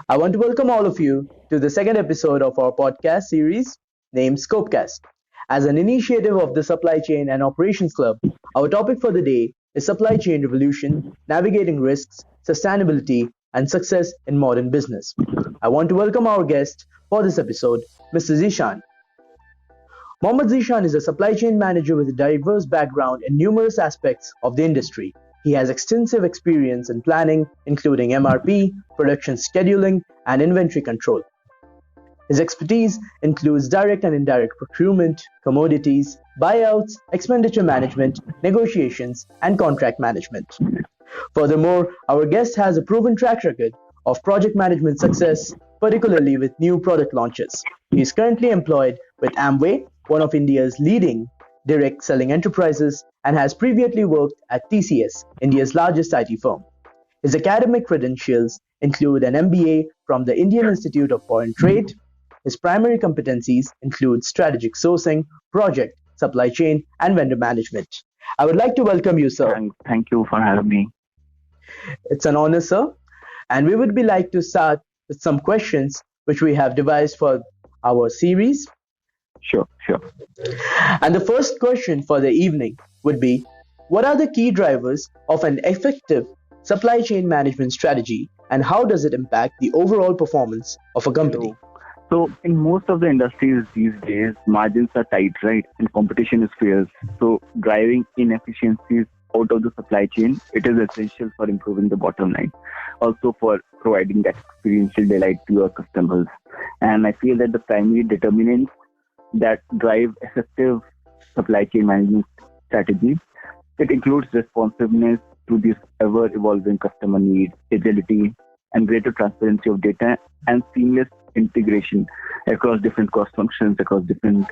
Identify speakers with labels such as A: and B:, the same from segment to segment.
A: I want to welcome all of you to the second episode of our podcast series named Scopecast. As an initiative of the Supply Chain and Operations Club, our topic for the day is supply chain revolution, navigating risks, sustainability, and success in modern business. I want to welcome our guest for this episode, Mr. Zeeshan. Mohammed Zeeshan is a supply chain manager with a diverse background in numerous aspects of the industry. He has extensive experience in planning, including MRP, production scheduling, and inventory control. His expertise includes direct and indirect procurement, commodities, buyouts, expenditure management, negotiations, and contract management. Furthermore, our guest has a proven track record of project management success, particularly with new product launches. He is currently employed with Amway, one of India's leading direct selling enterprises, and has previously worked at TCS, India's largest IT firm. His academic credentials include an MBA from the Indian Institute of Foreign Trade. His primary competencies include strategic sourcing, project, supply chain, and vendor management. I would like to welcome you, sir.
B: Thank you for having me.
A: It's an honor, sir. And we would be like to start with some questions which we have devised for our series.
B: Sure.
A: And the first question for the evening would be, what are the key drivers of an effective supply chain management strategy, and how does it impact the overall performance of a company?
B: So in most of the industries these days, margins are tight, right? And competition is fierce. So driving inefficiencies out of the supply chain, it is essential for improving the bottom line. Also for providing that experiential delight to your customers. And I feel that the primary determinants that drive effective supply chain management strategy, it includes responsiveness to these ever-evolving customer needs, agility, and greater transparency of data, and seamless integration across different cost functions, across different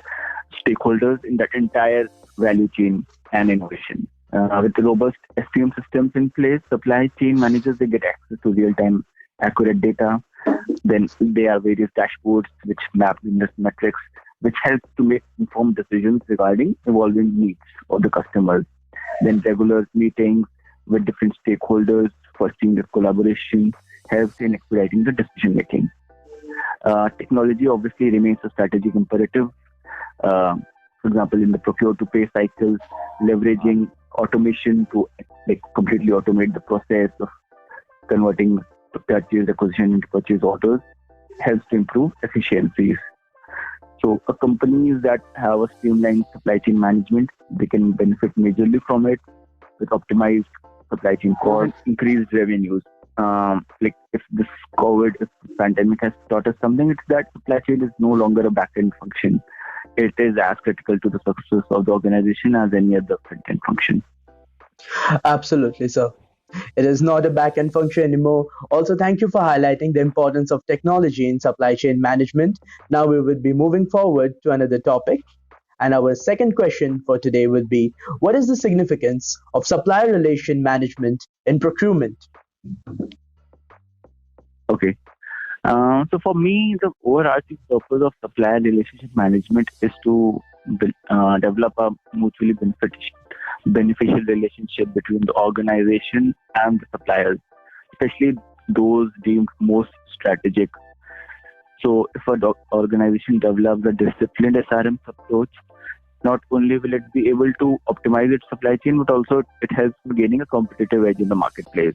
B: stakeholders in that entire value chain and innovation. With robust SCM systems in place, supply chain managers, they get access to real-time accurate data. Then there are various dashboards which map business metrics, which help to make informed decisions regarding evolving needs of the customers. Then regular meetings with different stakeholders for seamless collaboration helps in expediting the decision making. Technology obviously remains a strategic imperative. For example, in the procure to pay cycles, leveraging automation to completely automate the process of converting purchase acquisition into purchase orders helps to improve efficiencies. So companies that have a streamlined supply chain management, they can benefit majorly from it with optimized supply chain costs, increased revenues. If this if pandemic has taught us something, it's that supply chain is no longer a back-end function. It is as critical to the success of the organization as any other front-end function.
A: Absolutely, sir. It is not a back-end function anymore. Also, thank you for highlighting the importance of technology in supply chain management. Now we will be moving forward to another topic. And our second question for today would be, what is the significance of supplier relation management in procurement?
B: Okay. So for me, the overarching purpose of supplier relationship management is to develop a mutually beneficial relationship between the organization and the suppliers, especially those deemed most strategic. So if an organization develops a disciplined SRM approach, not only will it be able to optimize its supply chain, but also it helps in gaining a competitive edge in the marketplace.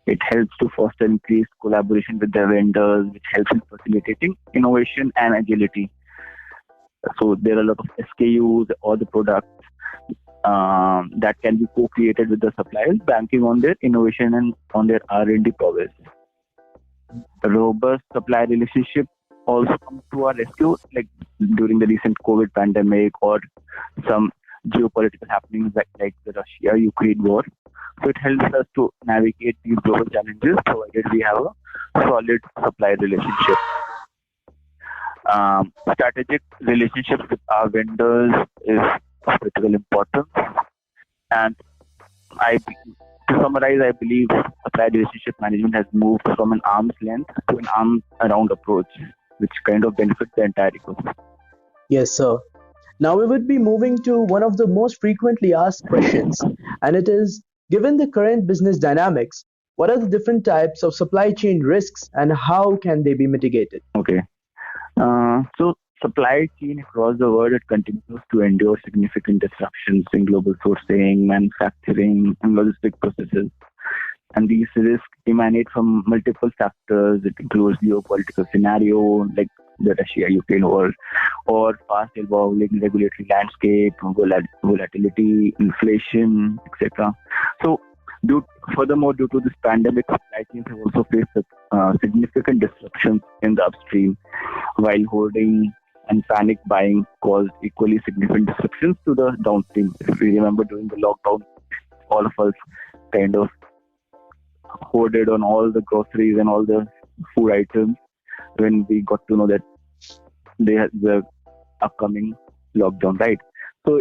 B: It helps to foster increased collaboration with the vendors, which helps in facilitating innovation and agility. So there are a lot of SKUs or the products that can be co-created with the suppliers, banking on their innovation and on their R&D prowess. A robust supplier relationship also comes to our rescue, like during the recent COVID pandemic or some geopolitical happenings like the Russia-Ukraine war. So it helps us to navigate these global challenges, provided we have a solid supplier relationship. Strategic relationships with our vendors is of critical importance. And to summarize, I believe supplier relationship management has moved from an arm's length to an arm's around approach, which kind of benefits the entire ecosystem.
A: Yes, sir. Now we would be moving to one of the most frequently asked questions, and it is, given the current business dynamics, What are the different types of supply chain risks and how can they be mitigated?
B: Okay. So supply chain across the world, it continues to endure significant disruptions in global sourcing, manufacturing, and logistic processes. And these risks emanate from multiple factors. It includes geopolitical scenario like the Russia-Ukraine war, or fast evolving regulatory landscape, volatility, inflation, etc. So, due, furthermore, due to this pandemic, supply chains have also faced significant disruptions in the upstream, while hoarding and panic buying caused equally significant disruptions to the downstream. If we remember during the lockdown, all of us kind of hoarded on all the groceries and all the food items when we got to know that they had the upcoming lockdown, right? So,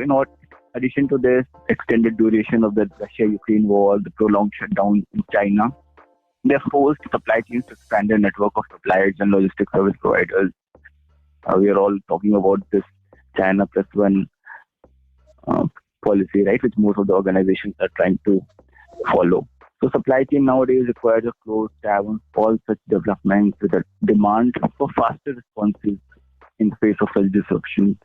B: addition to this extended duration of the Russia-Ukraine war, the prolonged shutdown in China, they have forced supply chains to expand their network of suppliers and logistic service providers. We are all talking about this China plus one uh, policy, right, which most of the organizations are trying to follow. So supply chain nowadays requires a close tab on all such developments with a demand for faster responses in the face of such disruptions.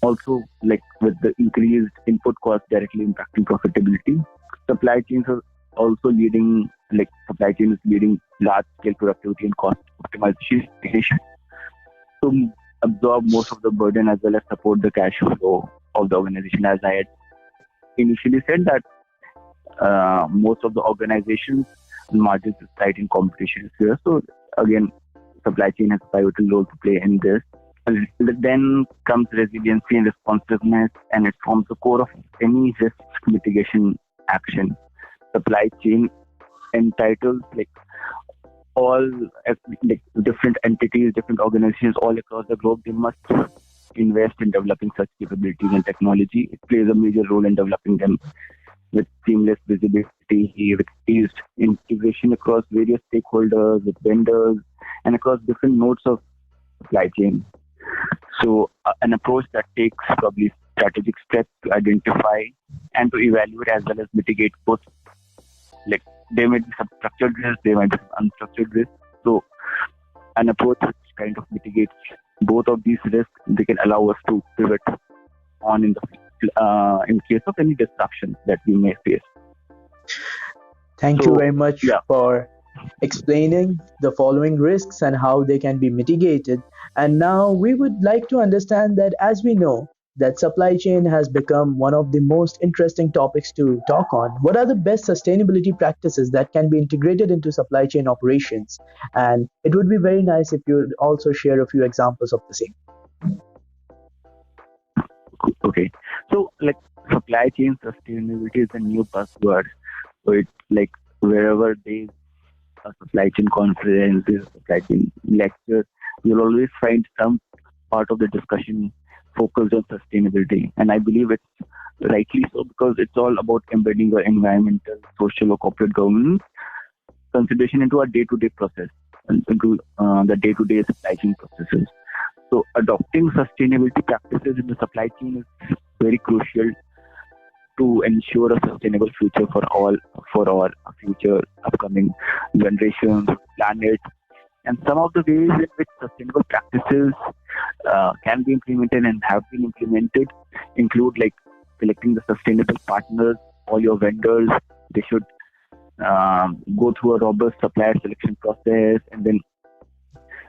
B: Also, like with the increased input costs directly impacting profitability, supply chains are also leading, like supply chain is leading large scale productivity and cost optimization to absorb most of the burden as well as support the cash flow of the organization. As I had initially said, that most of the organizations margins is tight in competition here. So again, supply chain has a pivotal role to play in this. And then comes resiliency and responsiveness, and it forms the core of any risk mitigation action. Supply chain entitles like all like different entities, different organizations all across the globe. They must invest in developing such capabilities and technology. It plays a major role in developing them with seamless visibility, with eased integration across various stakeholders, with vendors, and across different nodes of supply chain. So, an approach that takes probably strategic steps to identify and to evaluate as well as mitigate both. Like there might be some structured risk, there might be some unstructured risk. So, an approach which kind of mitigates both of these risks, they can allow us to pivot on in case of any disruptions that we may face.
A: Thank you
B: So,
A: very much
B: yeah.
A: for explaining the following risks and how they can be mitigated. And now we would like to understand that as we know that supply chain has become one of the most interesting topics to talk on, what are the best sustainability practices that can be integrated into supply chain operations? And it would be very nice if you would also share a few examples of the same.
B: Okay. So, like supply chain sustainability is a new buzzword. So, it's like wherever there's a supply chain conference, there's a supply chain lecture, you'll always find some part of the discussion focused on sustainability. And I believe it's rightly so because it's all about embedding the environmental, social, or corporate governance consideration into our day-to-day process and into the day-to-day supply chain processes. So adopting sustainability practices in the supply chain is very crucial to ensure a sustainable future for our future upcoming generations, planet. And some of the ways in which sustainable practices can be implemented and have been implemented include like selecting the sustainable partners, all your vendors. They should go through a robust supplier selection process, and then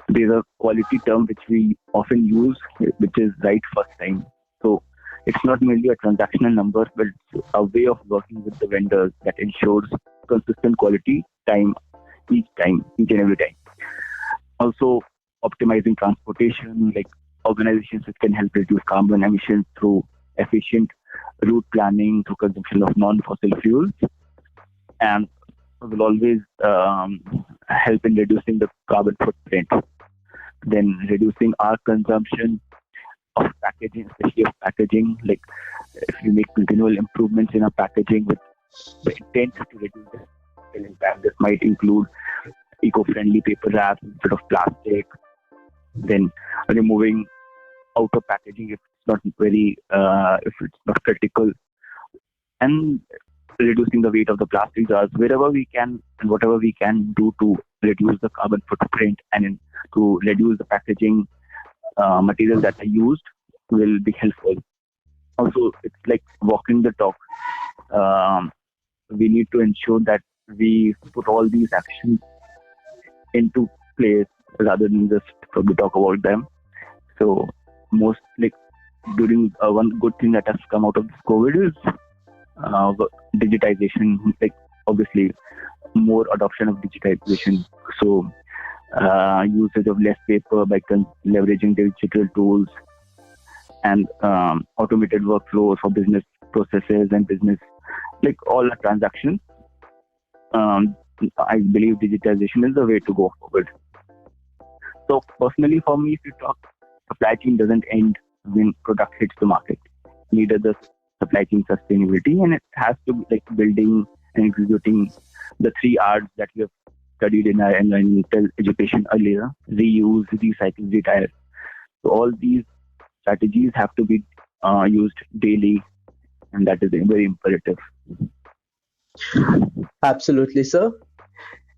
B: there's a quality term which we often use, which is right first time. So it's not merely a transactional number, but it's a way of working with the vendors that ensures consistent quality each and every time. Also, optimizing transportation, like organizations which can help reduce carbon emissions through efficient route planning, through consumption of non-fossil fuels, and will always help in reducing the carbon footprint. Then reducing our consumption of packaging, especially of packaging. Like if we make continual improvements in our packaging with the intent to reduce the impact, this might include eco-friendly paper wraps instead of plastic. Then removing outer packaging if it's not critical, and reducing the weight of the plastic jars wherever we can, and whatever we can do to reduce the carbon footprint and to reduce the packaging materials that are used will be helpful. Also, it's like walking the talk. Um, we need to ensure that we put all these actions into place rather than just probably talk about them. So, most like during one good thing that has come out of this COVID is uh, digitization. Like obviously, more adoption of digitization. So, usage of less paper by leveraging digital tools and automated workflows for business processes and business, like all our transactions. Um, I believe digitization is the way to go forward. So personally, for me, if you talk, supply chain doesn't end when product hits the market. Neither does supply chain sustainability, and it has to be like building and executing the three R's that we have studied in our environmental education earlier: reuse, recycle, retire. So all these strategies have to be used daily, and that is very imperative.
A: Absolutely, sir.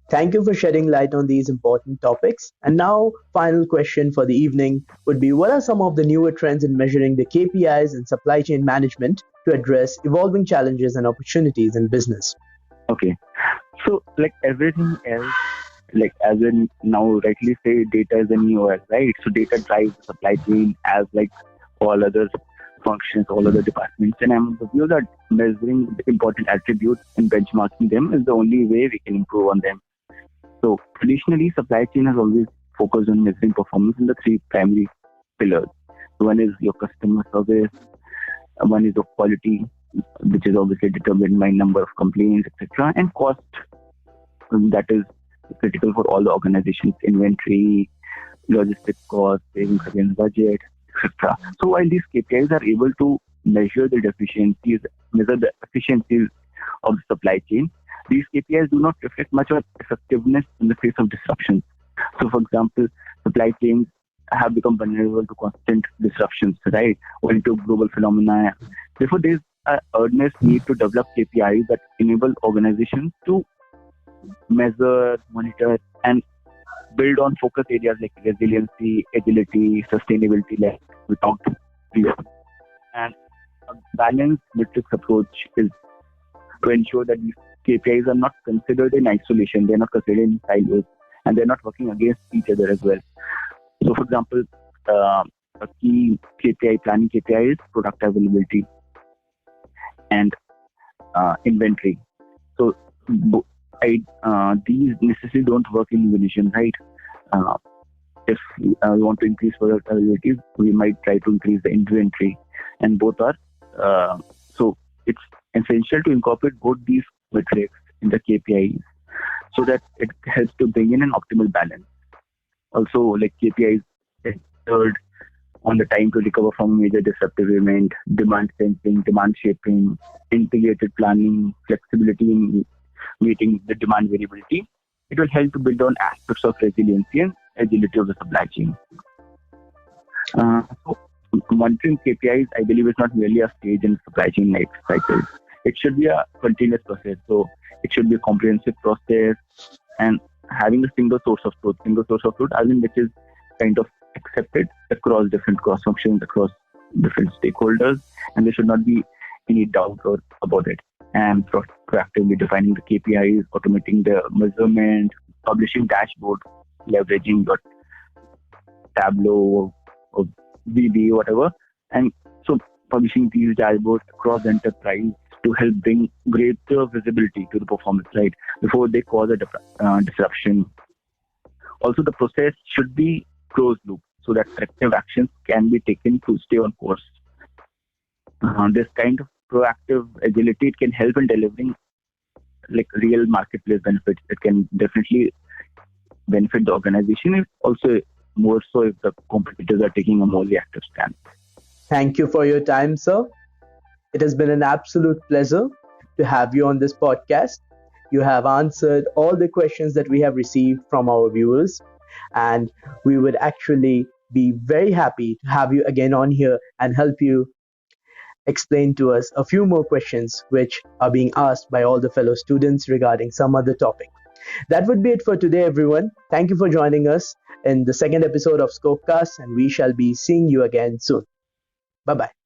A: Thank you for shedding light on these important topics. And now, final question for the evening would be, what are some of the newer trends in measuring the KPIs in supply chain management to address evolving challenges and opportunities in business?
B: Okay, so like everything else, like as in now rightly say, data is the new oil, right? So data drives the supply chain as like all other functions, all other departments, and I'm of the view that measuring the important attributes and benchmarking them is the only way we can improve on them. So traditionally, supply chain has always focused on measuring performance in the three primary pillars. One is your customer service, one is your quality, which is obviously determined by number of complaints, etc., and cost, that is critical for all the organizations, inventory, logistic costs, savings against budget, etc. So while these KPIs are able to measure the efficiencies of the supply chain, these KPIs do not reflect much of effectiveness in the face of disruptions. So, for example, supply chains have become vulnerable to constant disruptions, right? Owing to global phenomena. Therefore, there is an earnest need to develop KPIs that enable organizations to measure, monitor, and build on focus areas like resiliency, agility, sustainability, like we talked previously. And a balanced metrics approach is to ensure that these KPIs are not considered in isolation, they're not considered in silos, and they're not working against each other as well. So, for example, a key KPI, planning KPI is product availability and inventory. So, these necessarily don't work in unison, right? Uh, if we want to increase product availability, we might try to increase the inventory, and both are so it's essential to incorporate both these metrics in the KPIs so that it helps to bring in an optimal balance. Also, like KPIs centered on the time to recover from a major disruptive event, demand sensing, demand shaping, integrated planning, flexibility in meeting the demand variability. It will help to build on aspects of resiliency and agility of the supply chain. So monitoring KPIs, I believe, is not merely a stage in supply chain life cycle. It should be a continuous process. So it should be a comprehensive process and having a single source of truth, as in which is kind of accepted across different cross functions, across different stakeholders, and there should not be any doubt about it. And proactively defining the KPIs, automating the measurement, publishing dashboards, leveraging your Tableau or VB, whatever. And so publishing these dashboards across the enterprise to help bring greater visibility to the performance, right, before they cause a disruption. Also, the process should be closed loop so that corrective actions can be taken to stay on course. This kind of proactive agility, it can help in delivering like real marketplace benefits. It can definitely benefit the organization. It also more so if the competitors are taking a more reactive stance.
A: Thank you for your time, sir. It has been an absolute pleasure to have you on this podcast. You have answered all the questions that we have received from our viewers, and we would actually be very happy to have you again on here and help you explain to us a few more questions which are being asked by all the fellow students regarding some other topic. That would be it for today, everyone. Thank you for joining us in the second episode of Scopecast, and we shall be seeing you again soon. Bye bye.